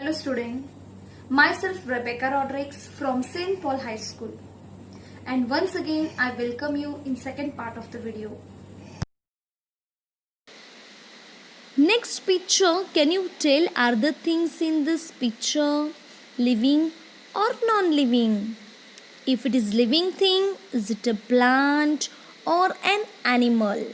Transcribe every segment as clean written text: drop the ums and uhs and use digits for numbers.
Hello student, myself Rebecca Rodriguez from St. Paul High School, and once again I welcome you in second part of the video. Next picture, can you tell are the things in this picture living or non-living? If it is living thing, is it a plant or an animal?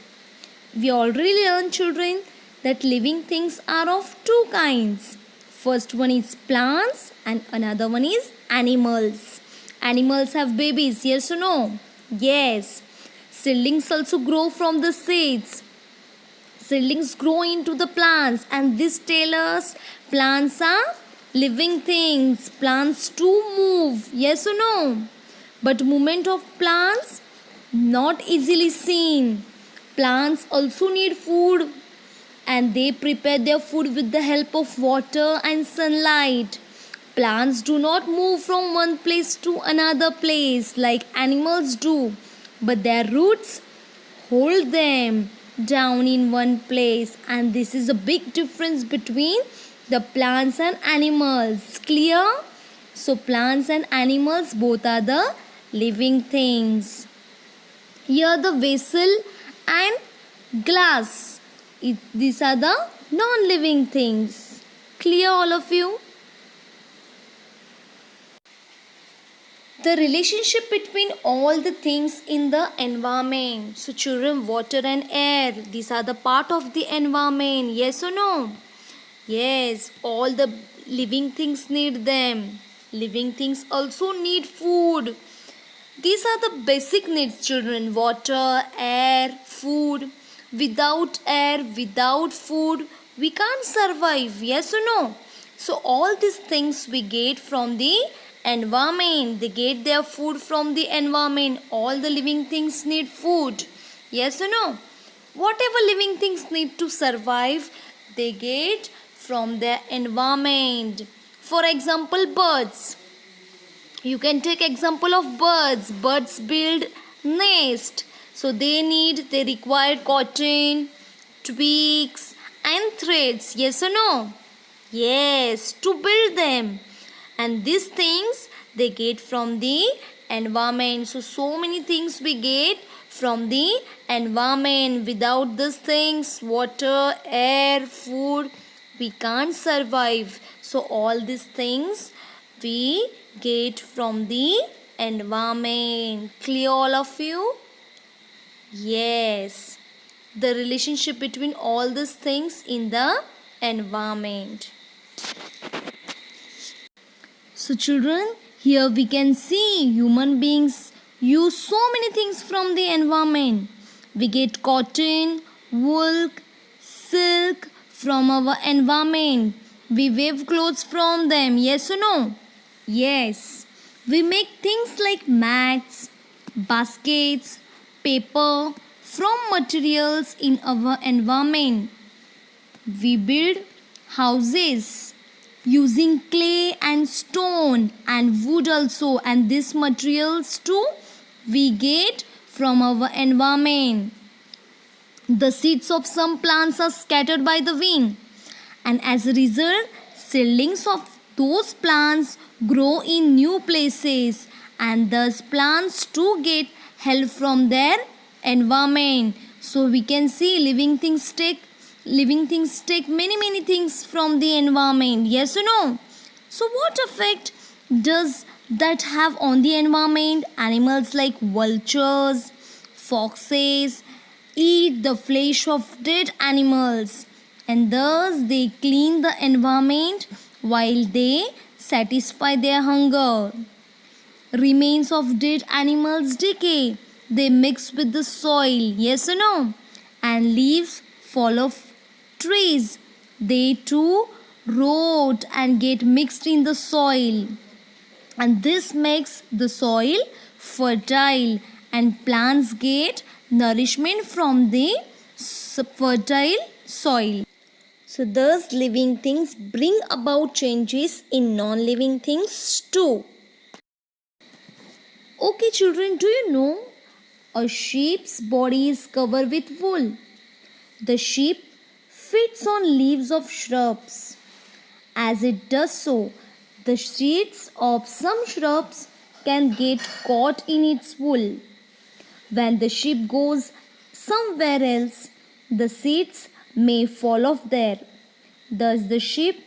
We already learned, children, that living things are of two kinds. First one is plants and another one is animals. Animals have babies, yes or no? Yes. Seedlings also grow from the seeds. Seedlings grow into the plants, and this tells us plants are living things. Plants do move, yes or no? But movement of plants not easily seen. Plants also need food, and they prepare their food with the help of water and sunlight. Plants do not move from one place to another place like animals do, but their roots hold them down in one place, and this is a big difference between the plants and animals. Clear? So plants and animals both are the living things. Here the vessel and glass, these are the non-living things. Clear, all of you? The relationship between all the things in the environment. So children, water and air, these are the part of the environment. Yes or no? Yes, all the living things need them. Living things also need food. These are the basic needs, children. Water, air, food. Without air, without food, we can't survive. Yes or no? So all these things we get from the environment. They get their food from the environment. All the living things need food. Yes or no? Whatever living things need to survive, they get from their environment. For example, birds. You can take example of birds. Birds build nest. So they require cotton, twigs and threads. Yes or no? Yes, to build them. And these things they get from the environment. So many things we get from the environment. Without these things, water, air, food, we can't survive. So all these things we get from the environment. Clear, all of you? Yes. The relationship between all these things in the environment. So children, here we can see human beings use so many things from the environment. We get cotton, wool, silk from our environment. We weave clothes from them. Yes or no? Yes. We make things like mats, baskets, paper from materials in our environment. We build houses using clay and stone and wood also, and these materials too we get from our environment. The seeds of some plants are scattered by the wind, and as a result seedlings of those plants grow in new places, and thus plants too get help from their environment. So we can see living things take many things from the environment. Yes or no? So what effect does that have on the environment? Animals like vultures, foxes eat the flesh of dead animals, and thus they clean the environment while they satisfy their hunger. Remains of dead animals decay. They mix with the soil. Yes or no? And leaves fall off trees. They too rot and get mixed in the soil. And this makes the soil fertile, and plants get nourishment from the fertile soil. So thus living things bring about changes in non-living things too. Okay children, do you know a sheep's body is covered with wool? The sheep feeds on leaves of shrubs, As it does so, the seeds of some shrubs can get caught in its wool. When the sheep goes somewhere else, the seeds may fall off there. Thus, the sheep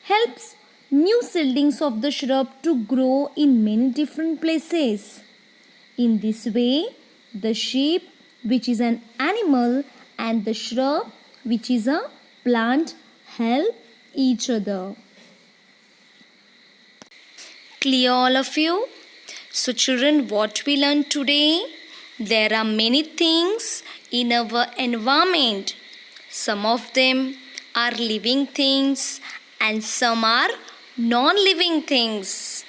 helps new seedlings of the shrub to grow in many different places. In this way, the sheep, which is an animal, and the shrub, which is a plant, help each other. Clear, all of you? So, children, what we learned today? There are many things in our environment. Some of them are living things and some are non-living things.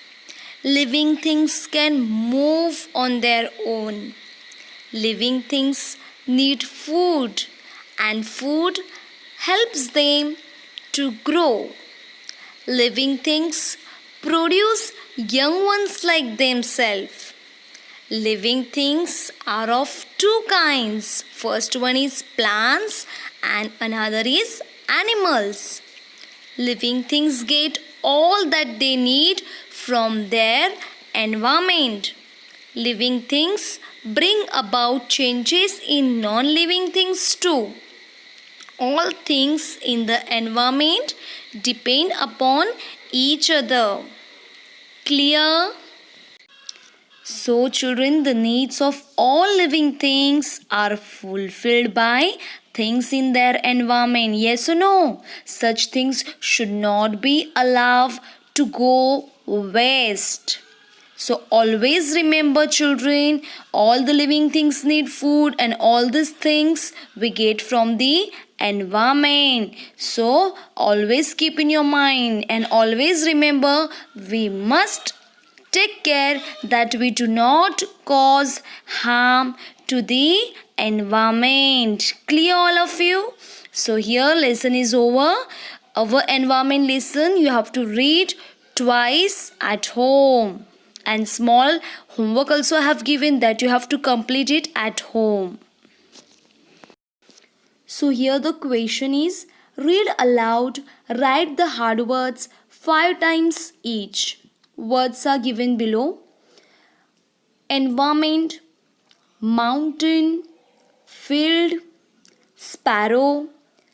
Living things can move on their own. Living things need food and food helps them to grow. Living things produce young ones like themselves. Living things are of two kinds. First one is plants and another is animals. Living things get all that they need from their environment. Living things bring about changes in non-living things too. All things in the environment depend upon each other. Clear? So, children, the needs of all living things are fulfilled by things in their environment. Yes or no? Such things should not be allowed to go waste. So, always remember, children, all the living things need food and all these things we get from the environment. So, always keep in your mind and always remember we must take care that we do not cause harm to the environment. Clear, all of you? So here lesson is over. Our environment lesson you have to read twice at home. And small homework also I have given that you have to complete it at home. So here the question is, read aloud, write the hard words 5 times each. Words are given below. Environment, mountain, field, sparrow,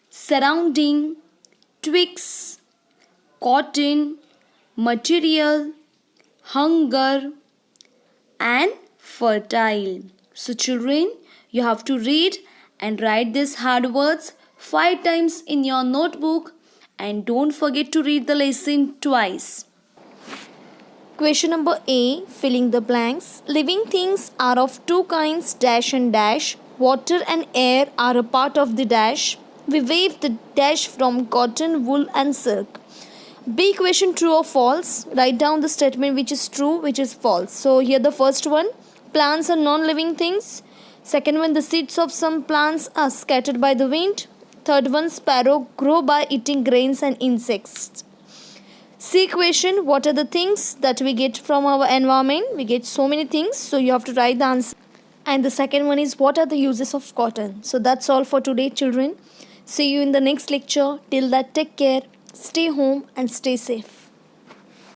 surrounding, twigs, cotton, material, hunger, and fertile. So children, you have to read and write these hard words 5 times in your notebook and don't forget to read the lesson twice. Question number A, filling the blanks. Living things are of two kinds, dash and dash. Water and air are a part of the dash. We weave the dash from cotton, wool and silk. B question, true or false? Write down the statement which is true, which is false. So here the first one, plants are non-living things. Second one, the seeds of some plants are scattered by the wind. Third one, sparrow grow by eating grains and insects. C question, what are the things that we get from our environment? We get so many things, so you have to write the answer. And the second one is, what are the uses of cotton? So that's all for today, children. See you in the next lecture. Till that, take care, stay home and stay safe.